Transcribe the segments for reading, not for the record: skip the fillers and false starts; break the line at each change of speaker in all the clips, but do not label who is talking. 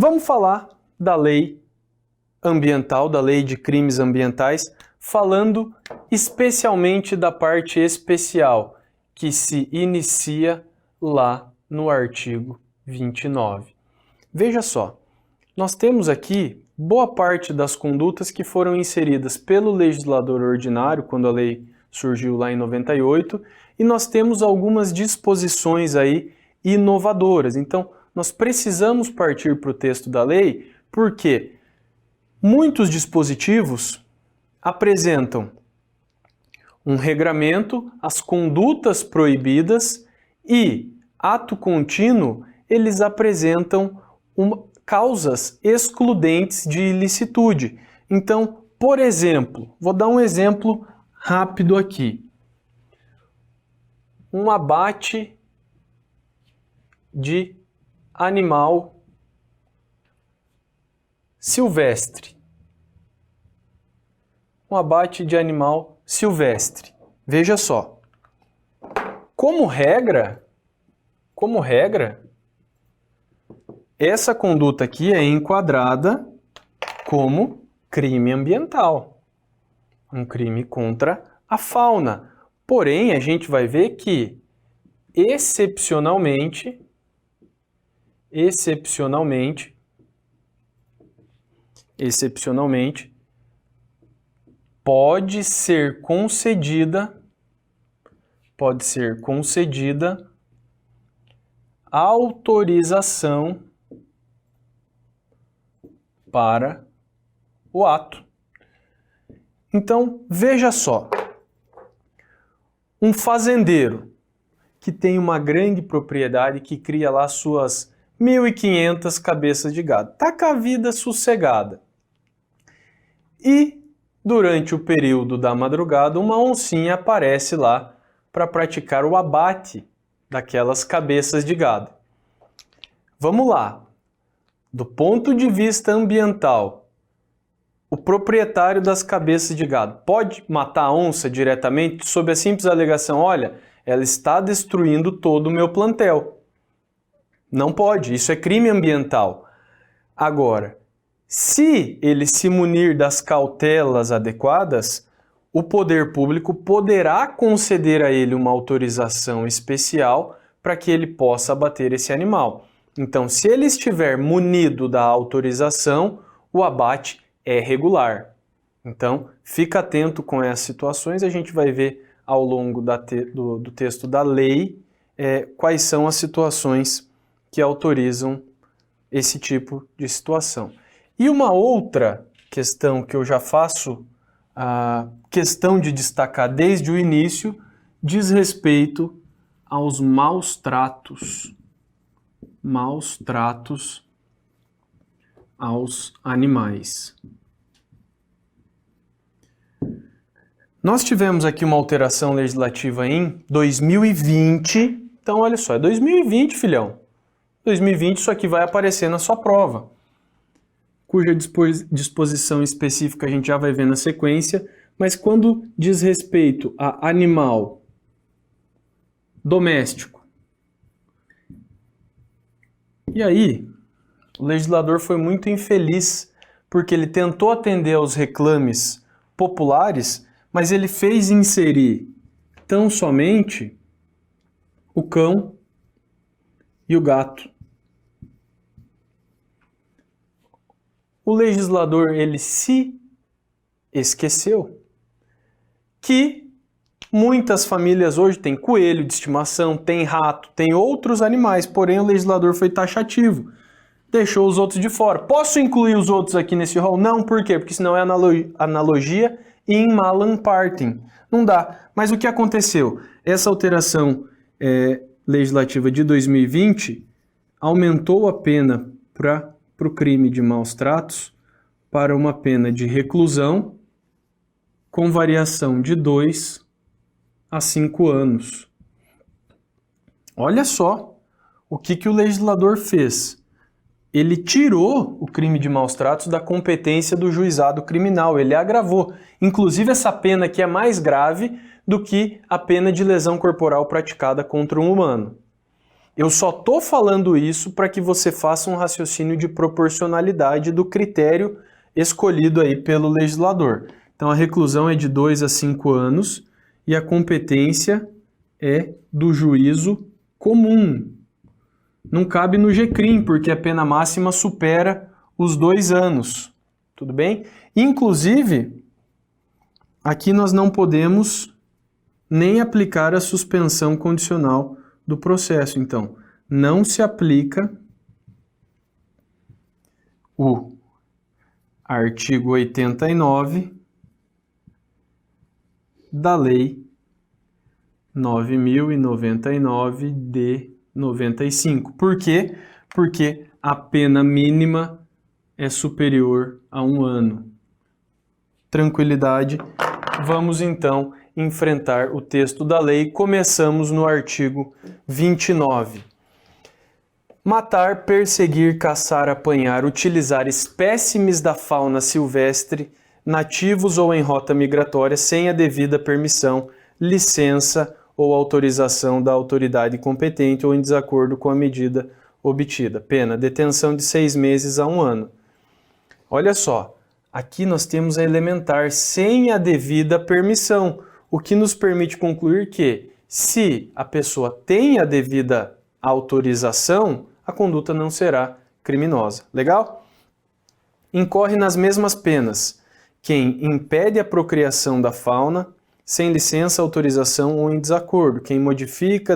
Vamos falar da lei ambiental, da lei de crimes ambientais, falando especialmente da parte especial, que se inicia lá no artigo 29. Veja só, nós temos aqui boa parte das condutas que foram inseridas pelo legislador ordinário, quando a lei surgiu lá em 98, e nós temos algumas disposições aí inovadoras. Então, nós precisamos partir para o texto da lei, porque muitos dispositivos apresentam um regramento, as condutas proibidas e, ato contínuo, eles apresentam causas excludentes de ilicitude. Então, por exemplo, vou dar um exemplo rápido aqui. Um abate de animal silvestre. Um abate de animal silvestre. Veja só. Como regra, essa conduta aqui é enquadrada como crime ambiental. Um crime contra a fauna. Porém, a gente vai ver que, excepcionalmente, pode ser concedida autorização para o ato. Então, veja só. Um fazendeiro que tem uma grande propriedade, que cria lá suas 1.500 cabeças de gado. Está com a vida sossegada. E, durante o período da madrugada, uma oncinha aparece lá para praticar o abate daquelas cabeças de gado. Vamos lá. Do ponto de vista ambiental, o proprietário das cabeças de gado pode matar a onça diretamente sob a simples alegação: olha, ela está destruindo todo o meu plantel. Não pode, isso é crime ambiental. Agora, se ele se munir das cautelas adequadas, o poder público poderá conceder a ele uma autorização especial para que ele possa abater esse animal. Então, se ele estiver munido da autorização, o abate é regular. Então, fica atento com essas situações, a gente vai ver ao longo do texto da lei quais são as situações que autorizam esse tipo de situação. E uma outra questão que eu já faço a questão de destacar desde o início diz respeito aos maus tratos aos animais. Nós tivemos aqui uma alteração legislativa em 2020. Então, olha só, é 2020, filhão. 2020 isso aqui vai aparecer na sua prova, cuja disposição específica a gente já vai ver na sequência, mas quando diz respeito a animal doméstico, e aí o legislador foi muito infeliz, porque ele tentou atender aos reclames populares, mas ele fez inserir tão somente o cão e o gato. O legislador, ele se esqueceu que muitas famílias hoje têm coelho de estimação, tem rato, tem outros animais, porém o legislador foi taxativo, deixou os outros de fora. Posso incluir os outros aqui nesse rol? Não, por quê? Porque senão é analogia in malam partem. Não dá. Mas o que aconteceu? Essa alteração legislativa de 2020 aumentou a pena para o crime de maus tratos para uma pena de reclusão com variação de 2 a 5 anos. Olha só o que o legislador fez. Ele tirou o crime de maus tratos da competência do juizado criminal, ele agravou. Inclusive essa pena aqui é mais grave do que a pena de lesão corporal praticada contra um humano. Eu só estou falando isso para que você faça um raciocínio de proporcionalidade do critério escolhido aí pelo legislador. Então a reclusão é de 2 a 5 anos e a competência é do juízo comum. Não cabe no GCRIM, porque a pena máxima supera os 2 anos. Tudo bem? Inclusive, aqui nós não podemos nem aplicar a suspensão condicional do processo. Então, não se aplica o artigo 89 da Lei 9.099 de 95. Por quê? Porque a pena mínima é superior a 1 ano. Tranquilidade. Vamos então enfrentar o texto da lei. Começamos no artigo 29. Matar, perseguir, caçar, apanhar, utilizar espécimes da fauna silvestre, nativos ou em rota migratória, sem a devida permissão, licença ou autorização da autoridade competente ou em desacordo com a medida obtida. Pena, detenção de 6 meses a 1 ano. Olha só, aqui nós temos a elementar sem a devida permissão, o que nos permite concluir que, se a pessoa tem a devida autorização, a conduta não será criminosa. Legal? Incorre nas mesmas penas quem impede a procriação da fauna, sem licença, autorização ou em desacordo, quem modifica,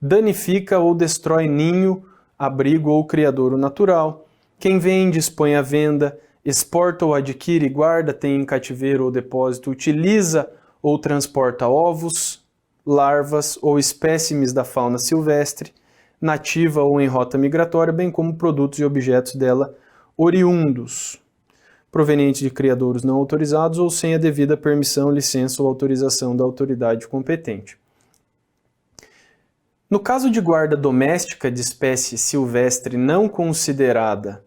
danifica ou destrói ninho, abrigo ou criadouro natural, quem vende, expõe à venda, exporta ou adquire, guarda, tem em cativeiro ou depósito, utiliza ou transporta ovos, larvas ou espécimes da fauna silvestre, nativa ou em rota migratória, bem como produtos e objetos dela oriundos, provenientes de criadouros não autorizados ou sem a devida permissão, licença ou autorização da autoridade competente. No caso de guarda doméstica de espécie silvestre não considerada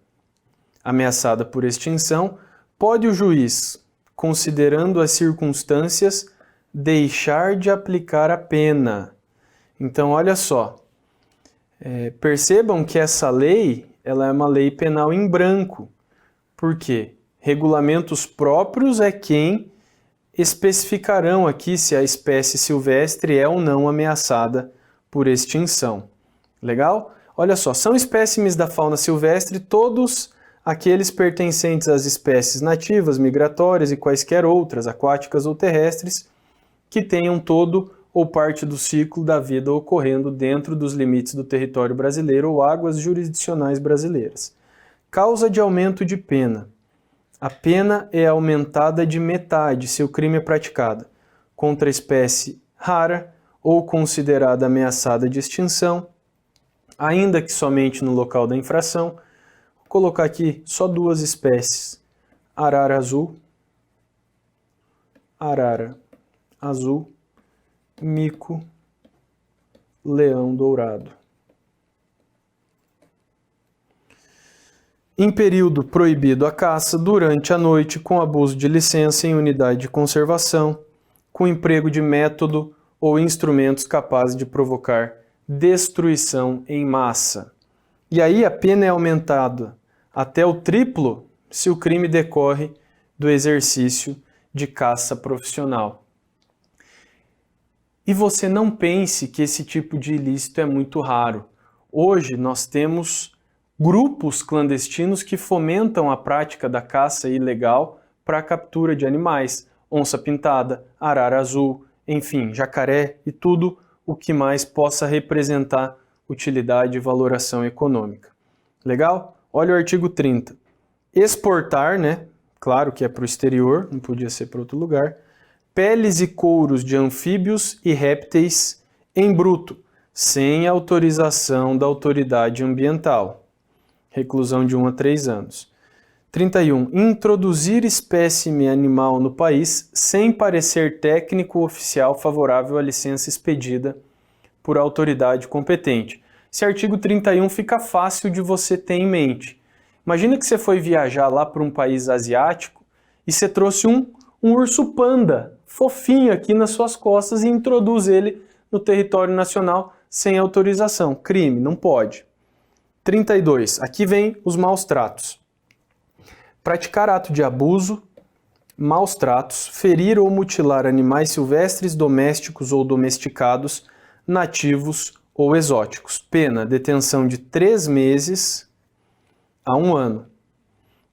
ameaçada por extinção, pode o juiz, considerando as circunstâncias, deixar de aplicar a pena. Então, olha só, percebam que essa lei ela é uma lei penal em branco. Por quê? Regulamentos próprios é quem especificarão aqui se a espécie silvestre é ou não ameaçada por extinção. Legal? Olha só, são espécimes da fauna silvestre todos aqueles pertencentes às espécies nativas, migratórias e quaisquer outras, aquáticas ou terrestres, que tenham todo ou parte do ciclo da vida ocorrendo dentro dos limites do território brasileiro ou águas jurisdicionais brasileiras. Causa de aumento de pena. A pena é aumentada de metade se o crime é praticado contra a espécie rara ou considerada ameaçada de extinção, ainda que somente no local da infração. Vou colocar aqui só 2 espécies, arara azul, mico, leão dourado. Em período proibido a caça, durante a noite, com abuso de licença em unidade de conservação, com emprego de método ou instrumentos capazes de provocar destruição em massa. E aí a pena é aumentada até o triplo se o crime decorre do exercício de caça profissional. E você não pense que esse tipo de ilícito é muito raro. Hoje nós temos grupos clandestinos que fomentam a prática da caça ilegal para a captura de animais, onça-pintada, arara azul, enfim, jacaré e tudo o que mais possa representar utilidade e valoração econômica. Legal? Olha o artigo 30. Exportar, né? Claro que é para o exterior, não podia ser para outro lugar. Peles e couros de anfíbios e répteis em bruto, sem autorização da autoridade ambiental. Reclusão de 1 a 3 anos. 31. Introduzir espécime animal no país sem parecer técnico oficial favorável à licença expedida por autoridade competente. Esse artigo 31 fica fácil de você ter em mente. Imagina que você foi viajar lá para um país asiático e você trouxe um urso panda fofinho aqui nas suas costas e introduz ele no território nacional sem autorização. Crime, não pode. 32. Aqui vem os maus tratos. Praticar ato de abuso, maus tratos, ferir ou mutilar animais silvestres, domésticos ou domesticados, nativos ou exóticos. Pena, detenção de 3 meses a 1 ano.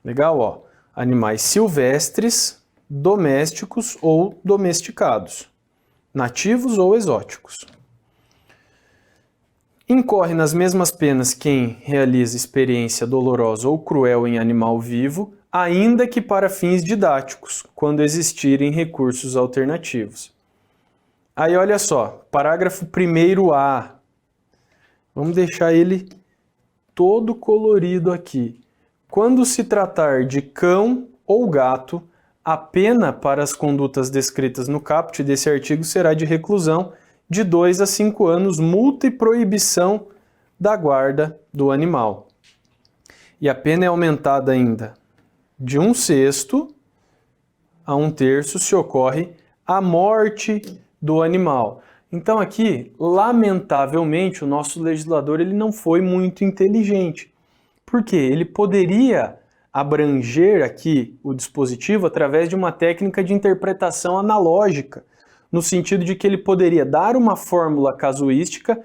Legal, ó. Animais silvestres, domésticos ou domesticados, nativos ou exóticos. Incorre nas mesmas penas quem realiza experiência dolorosa ou cruel em animal vivo, ainda que para fins didáticos, quando existirem recursos alternativos. Aí olha só, parágrafo 1º-A. Vamos deixar ele todo colorido aqui. Quando se tratar de cão ou gato, a pena para as condutas descritas no caput desse artigo será de reclusão de 2 a 5 anos, multa e proibição da guarda do animal. E a pena é aumentada ainda de 1/6 a 1/3 se ocorre a morte do animal. Então aqui, lamentavelmente, o nosso legislador ele não foi muito inteligente. Por quê? Ele poderia abranger aqui o dispositivo através de uma técnica de interpretação analógica, no sentido de que ele poderia dar uma fórmula casuística,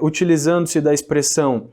utilizando-se da expressão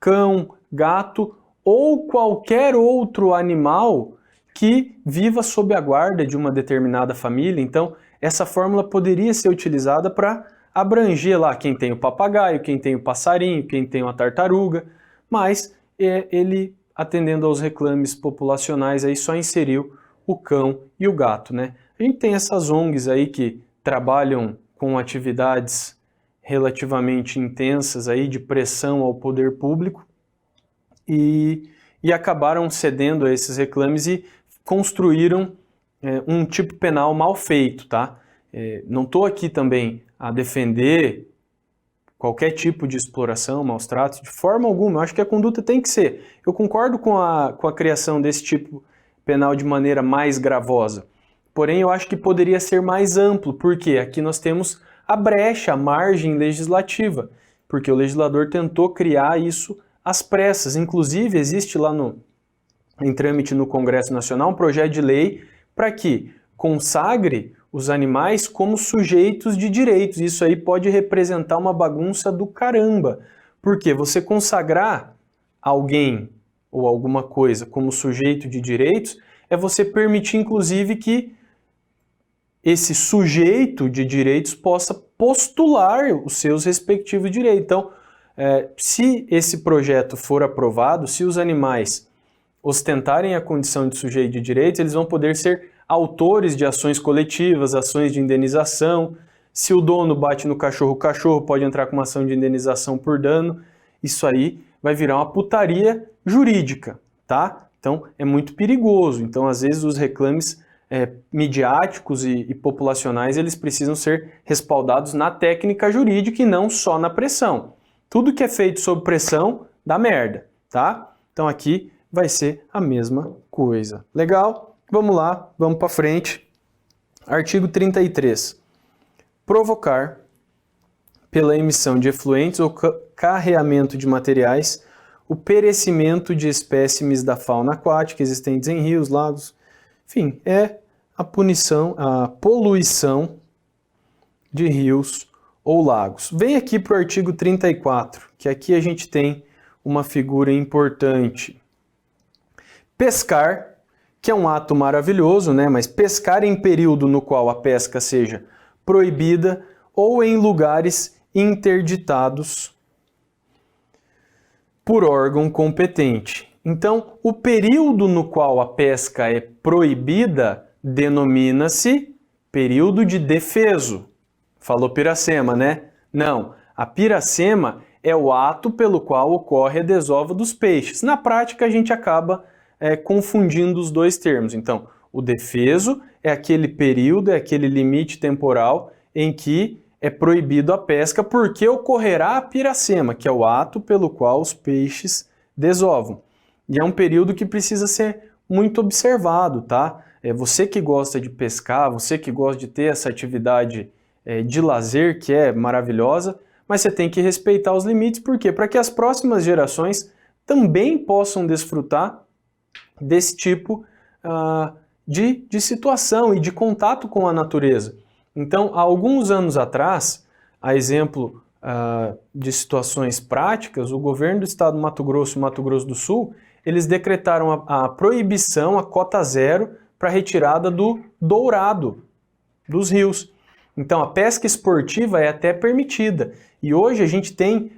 cão, gato ou qualquer outro animal que viva sob a guarda de uma determinada família. Então, essa fórmula poderia ser utilizada para abranger lá quem tem o papagaio, quem tem o passarinho, quem tem a tartaruga, mas ele, atendendo aos reclames populacionais, aí só inseriu o cão e o gato, né? A gente tem essas ONGs aí que trabalham com atividades relativamente intensas aí de pressão ao poder público e acabaram cedendo a esses reclames e construíram um tipo penal mal feito, tá? Não estou aqui também a defender qualquer tipo de exploração, maus tratos, de forma alguma. Eu acho que a conduta tem que ser. Eu concordo com a criação desse tipo penal de maneira mais gravosa. Porém, eu acho que poderia ser mais amplo, porque aqui nós temos a brecha, a margem legislativa, porque o legislador tentou criar isso às pressas. Inclusive, existe lá em trâmite no Congresso Nacional um projeto de lei para que consagre os animais como sujeitos de direitos. Isso aí pode representar uma bagunça do caramba, porque você consagrar alguém ou alguma coisa como sujeito de direitos é você permitir, inclusive, que esse sujeito de direitos possa postular os seus respectivos direitos. Então, se esse projeto for aprovado, se os animais ostentarem a condição de sujeito de direitos, eles vão poder ser autores de ações coletivas, ações de indenização. Se o dono bate no cachorro, o cachorro pode entrar com uma ação de indenização por dano. Isso aí vai virar uma putaria jurídica, tá? Então, é muito perigoso. Então, às vezes, os reclames midiáticos e populacionais, eles precisam ser respaldados na técnica jurídica e não só na pressão. Tudo que é feito sob pressão dá merda, tá? Então aqui vai ser a mesma coisa. Legal? Vamos lá, vamos para frente. Artigo 33. Provocar pela emissão de efluentes ou carreamento de materiais o perecimento de espécimes da fauna aquática existentes em rios, lagos, enfim, é a poluição de rios ou lagos. Vem aqui para o artigo 34, que aqui a gente tem uma figura importante. Pescar, que é um ato maravilhoso, né? Mas pescar em período no qual a pesca seja proibida ou em lugares interditados por órgão competente. Então, o período no qual a pesca é proibida denomina-se período de defeso. Falou piracema, né? Não, a piracema é o ato pelo qual ocorre a desova dos peixes. Na prática, a gente acaba confundindo os dois termos. Então, o defeso é aquele período, é aquele limite temporal em que é proibido a pesca porque ocorrerá a piracema, que é o ato pelo qual os peixes desovam. E é um período que precisa ser muito observado, tá? Você que gosta de pescar, você que gosta de ter essa atividade de lazer, que é maravilhosa, mas você tem que respeitar os limites, por quê? Para que as próximas gerações também possam desfrutar desse tipo de situação e de contato com a natureza. Então, há alguns anos atrás, a exemplo de situações práticas, o governo do estado do Mato Grosso e Mato Grosso do Sul, eles decretaram a proibição, a cota zero, para a retirada do dourado dos rios. Então, a pesca esportiva é até permitida. E hoje a gente tem,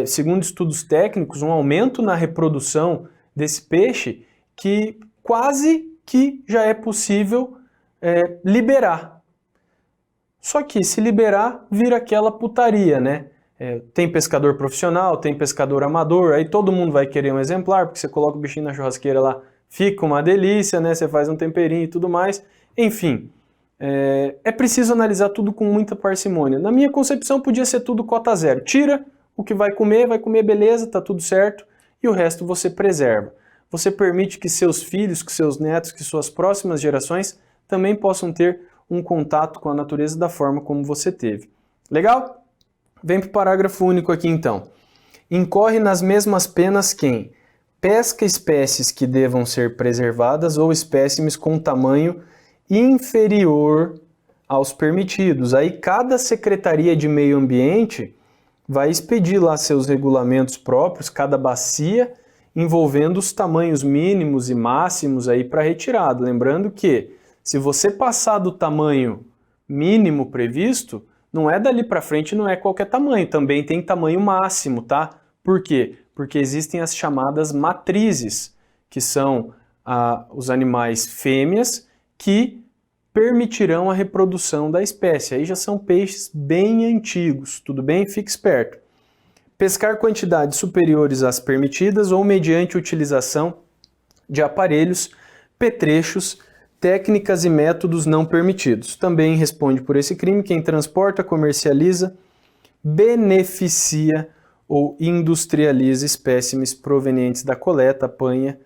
segundo estudos técnicos, um aumento na reprodução desse peixe que quase que já é possível liberar. Só que se liberar, vira aquela putaria, né? Tem pescador profissional, tem pescador amador, aí todo mundo vai querer um exemplar, porque você coloca o bichinho na churrasqueira lá, fica uma delícia, né? Você faz um temperinho e tudo mais. Enfim, é preciso analisar tudo com muita parcimônia. Na minha concepção, podia ser tudo cota zero. Tira o que vai comer beleza, tá tudo certo, e o resto você preserva. Você permite que seus filhos, que seus netos, que suas próximas gerações também possam ter um contato com a natureza da forma como você teve. Legal? Vem para o parágrafo único aqui então. Incorre nas mesmas penas quem pesca espécies que devam ser preservadas ou espécimes com tamanho inferior aos permitidos. Aí cada Secretaria de Meio Ambiente vai expedir lá seus regulamentos próprios, cada bacia, envolvendo os tamanhos mínimos e máximos aí para retirada. Lembrando que se você passar do tamanho mínimo previsto, não é dali para frente, não é qualquer tamanho, também tem tamanho máximo, tá? Por quê? Porque existem as chamadas matrizes, que são os animais fêmeas que permitirão a reprodução da espécie. Aí já são peixes bem antigos, tudo bem? Fique esperto. Pescar quantidades superiores às permitidas ou mediante utilização de aparelhos, petrechos, técnicas e métodos não permitidos. Também responde por esse crime quem transporta, comercializa, beneficia ou industrializa espécimes provenientes da coleta, apanha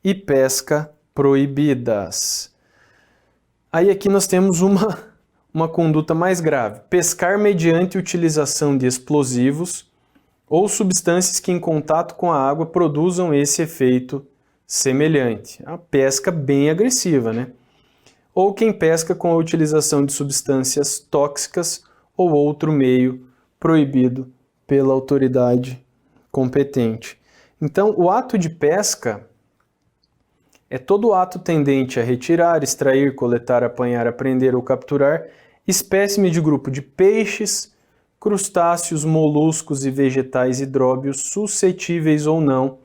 e pesca proibidas. Aí aqui nós temos uma conduta mais grave. Pescar mediante utilização de explosivos ou substâncias que em contato com a água produzam esse efeito semelhante. A pesca bem agressiva, né? Ou quem pesca com a utilização de substâncias tóxicas ou outro meio proibido pela autoridade competente. Então, o ato de pesca é todo ato tendente a retirar, extrair, coletar, apanhar, apreender ou capturar espécime de grupo de peixes, crustáceos, moluscos e vegetais hidróbios suscetíveis ou não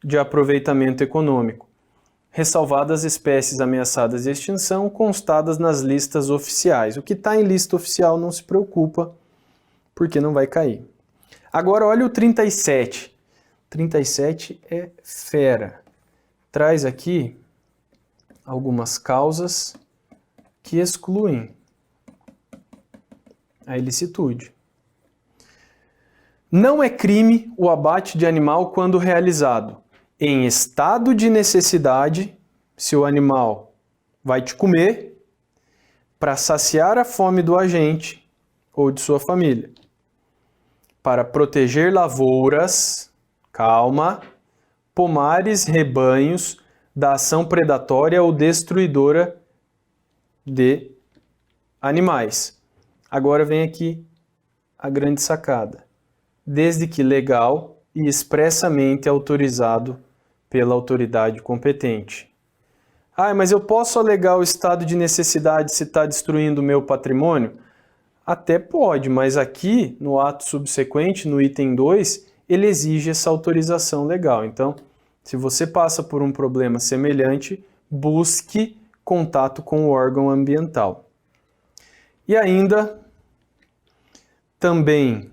de aproveitamento econômico, ressalvadas espécies ameaçadas de extinção constadas nas listas oficiais. O que está em lista oficial não se preocupa, porque não vai cair. Agora olha o 37. 37 é fera. Traz aqui algumas causas que excluem a ilicitude. Não é crime o abate de animal quando realizado em estado de necessidade, se o animal vai te comer, para saciar a fome do agente ou de sua família, para proteger lavouras, calma, pomares, rebanhos, da ação predatória ou destruidora de animais. Agora vem aqui a grande sacada. Desde que legal e expressamente autorizado pela autoridade competente. Mas eu posso alegar o estado de necessidade se está destruindo o meu patrimônio? Até pode, mas aqui, no ato subsequente, no item 2, ele exige essa autorização legal. Então, se você passa por um problema semelhante, busque contato com o órgão ambiental. E ainda, também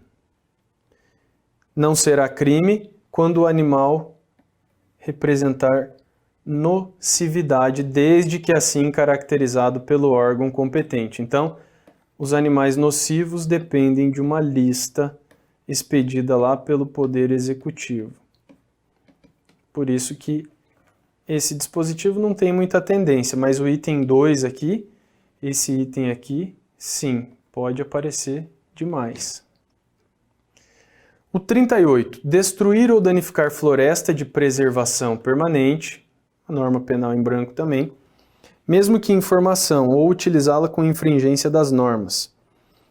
não será crime quando o animal representar nocividade, desde que assim caracterizado pelo órgão competente. Então, os animais nocivos dependem de uma lista expedida lá pelo Poder Executivo. Por isso que esse dispositivo não tem muita tendência, mas o item 2 aqui, esse item aqui, sim, pode aparecer demais. O 38, destruir ou danificar floresta de preservação permanente, a norma penal em branco também, mesmo que em formação ou utilizá-la com infringência das normas.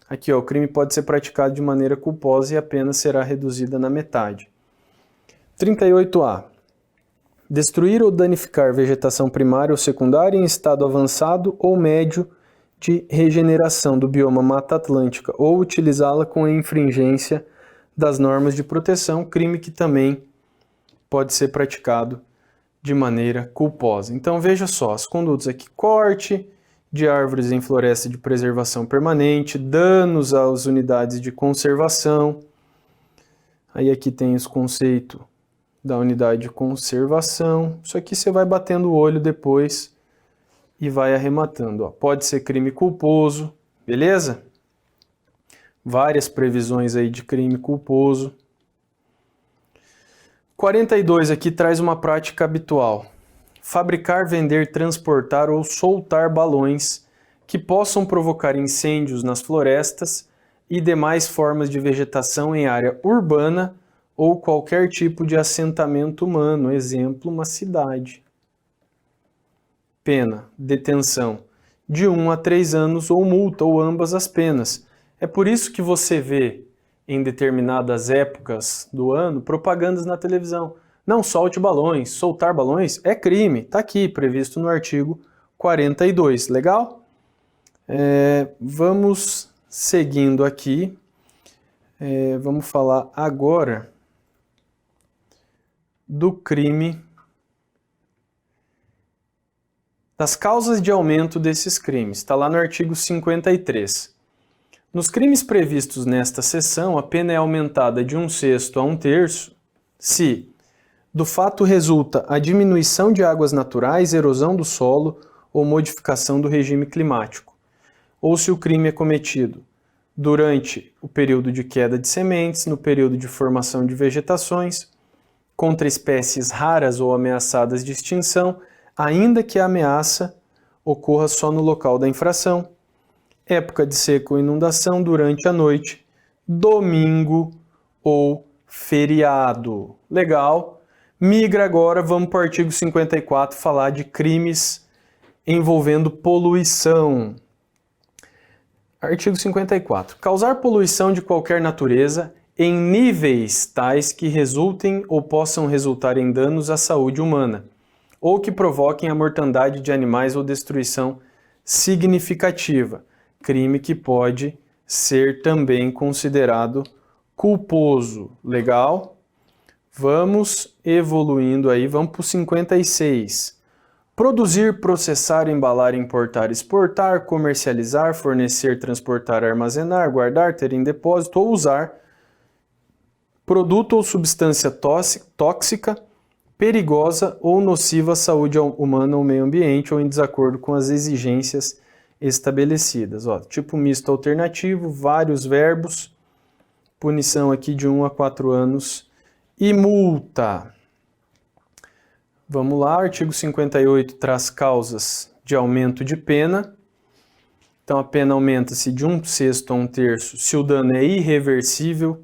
Aqui, ó, o crime pode ser praticado de maneira culposa e a pena será reduzida na metade. 38A. Destruir ou danificar vegetação primária ou secundária em estado avançado ou médio de regeneração do bioma Mata Atlântica ou utilizá-la com a infringência das normas de proteção, crime que também pode ser praticado de maneira culposa. Então veja só, as condutas aqui: corte de árvores em floresta de preservação permanente, danos às unidades de conservação. Aí aqui tem os conceitos da unidade de conservação. Isso aqui você vai batendo o olho depois e vai arrematando. Ó. Pode ser crime culposo, beleza? Várias previsões aí de crime culposo. 42 aqui traz uma prática habitual. Fabricar, vender, transportar ou soltar balões que possam provocar incêndios nas florestas e demais formas de vegetação em área urbana ou qualquer tipo de assentamento humano, exemplo, uma cidade. Pena, detenção, de 1 a 3 anos ou multa, ou ambas as penas. É por isso que você vê, em determinadas épocas do ano, propagandas na televisão. Não solte balões, soltar balões é crime, está aqui, previsto no artigo 42, legal? Vamos seguindo aqui, vamos falar agora do crime, das causas de aumento desses crimes, está lá no artigo 53. Nos crimes previstos nesta seção, a pena é aumentada de 1/6 a 1/3 se do fato resulta a diminuição de águas naturais, erosão do solo ou modificação do regime climático, ou se o crime é cometido durante o período de queda de sementes, no período de formação de vegetações, contra espécies raras ou ameaçadas de extinção, ainda que a ameaça ocorra só no local da infração, época de seca ou inundação durante a noite, domingo ou feriado. Legal? Migra agora, vamos para o artigo 54 falar de crimes envolvendo poluição. Artigo 54. Causar poluição de qualquer natureza em níveis tais que resultem ou possam resultar em danos à saúde humana, ou que provoquem a mortandade de animais ou destruição significativa. Crime que pode ser também considerado culposo. Legal? Vamos evoluindo aí, vamos para o 56. Produzir, processar, embalar, importar, exportar, comercializar, fornecer, transportar, armazenar, guardar, ter em depósito ou usar produto ou substância tóxica, perigosa ou nociva à saúde humana ou meio ambiente ou em desacordo com as exigências estabelecidas. Ó, tipo misto alternativo, vários verbos, punição aqui de 1 a 4 anos e multa. Vamos lá, artigo 58 traz causas de aumento de pena. Então a pena aumenta-se de 1/6 a 1/3 se o dano é irreversível,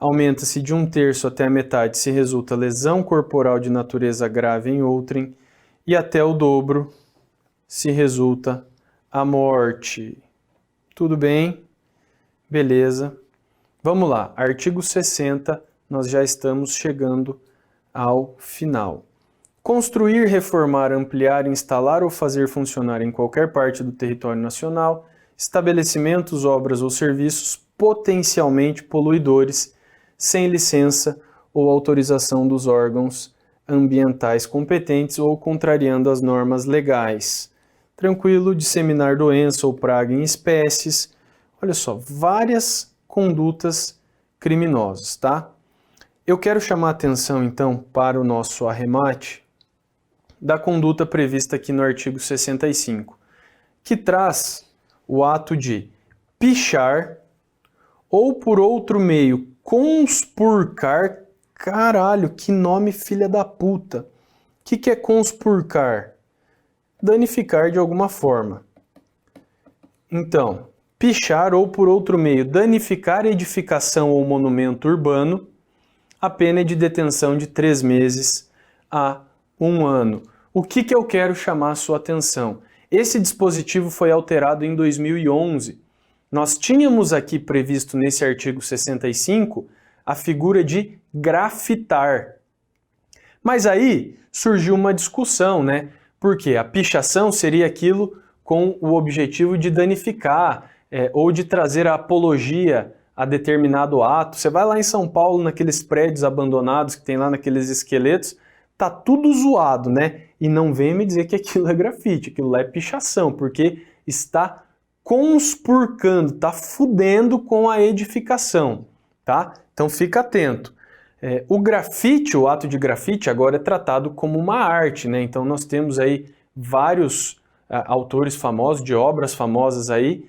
aumenta-se de 1/3 até a metade se resulta lesão corporal de natureza grave em outrem e até o dobro se resulta a morte. Tudo bem? Beleza. Vamos lá, artigo 60, nós já estamos chegando ao final. Construir, reformar, ampliar, instalar ou fazer funcionar em qualquer parte do território nacional estabelecimentos, obras ou serviços potencialmente poluidores sem licença ou autorização dos órgãos ambientais competentes ou contrariando as normas legais. Tranquilo, disseminar doença ou praga em espécies. Olha só, várias condutas criminosas, tá? Eu quero chamar a atenção, então, para o nosso arremate da conduta prevista aqui no artigo 65, que traz o ato de pichar ou por outro meio conspurcar. Caralho, que nome filha da puta. O que é conspurcar? Danificar de alguma forma. Então, pichar ou por outro meio danificar edificação ou monumento urbano, a pena é de detenção de 3 meses a 1 ano. O que eu quero chamar a sua atenção? Esse dispositivo foi alterado em 2011. Nós tínhamos aqui previsto nesse artigo 65 a figura de grafitar. Mas aí surgiu uma discussão, né? Porque a pichação seria aquilo com o objetivo de danificar ou de trazer a apologia a determinado ato. Você vai lá em São Paulo, naqueles prédios abandonados que tem lá naqueles esqueletos, tá tudo zoado, né? E não venha me dizer que aquilo é grafite, aquilo lá é pichação, porque está conspurcando, está fudendo com a edificação, tá? Então fica atento. O grafite, o ato de grafite, agora é tratado como uma arte, né? Então nós temos aí vários autores famosos, de obras famosas aí,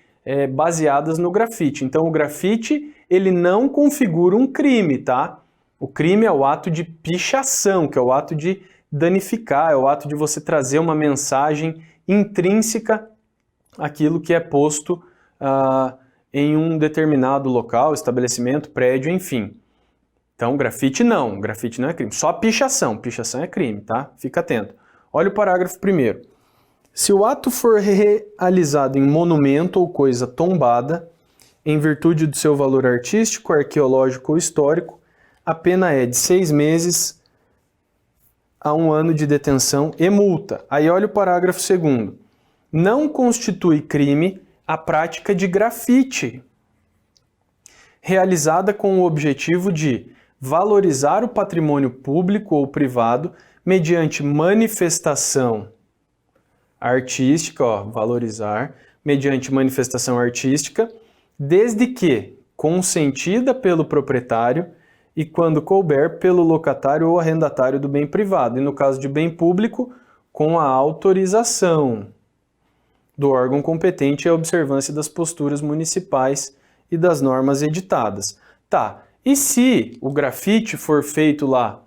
baseadas no grafite. Então o grafite, ele não configura um crime, tá? O crime é o ato de pichação, que é o ato de danificar, é o ato de você trazer uma mensagem intrínseca àquilo que é posto em um determinado local, estabelecimento, prédio, enfim. Então grafite não é crime. Só pichação é crime, tá? Fica atento. Olha o parágrafo 1º. Se o ato for realizado em monumento ou coisa tombada, em virtude do seu valor artístico, arqueológico ou histórico, a pena é de 6 meses a 1 ano de detenção e multa. Aí olha o parágrafo 2º. Não constitui crime a prática de grafite, realizada com o objetivo de valorizar o patrimônio público ou privado mediante manifestação artística, valorizar, mediante manifestação artística, desde que consentida pelo proprietário e, quando couber, pelo locatário ou arrendatário do bem privado, e no caso de bem público, com a autorização do órgão competente e a observância das posturas municipais e das normas editadas. Tá, e se o grafite for feito lá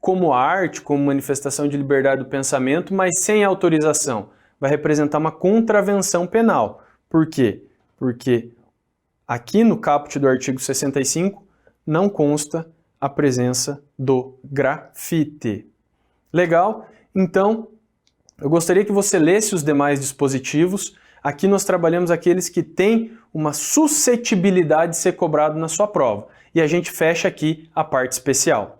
como arte, como manifestação de liberdade do pensamento, mas sem autorização? Vai representar uma contravenção penal. Por quê? Porque aqui no caput do artigo 65 não consta a presença do grafite. Legal? Então, eu gostaria que você lesse os demais dispositivos. Aqui nós trabalhamos aqueles que têm uma suscetibilidade de ser cobrado na sua prova. E a gente fecha aqui a parte especial.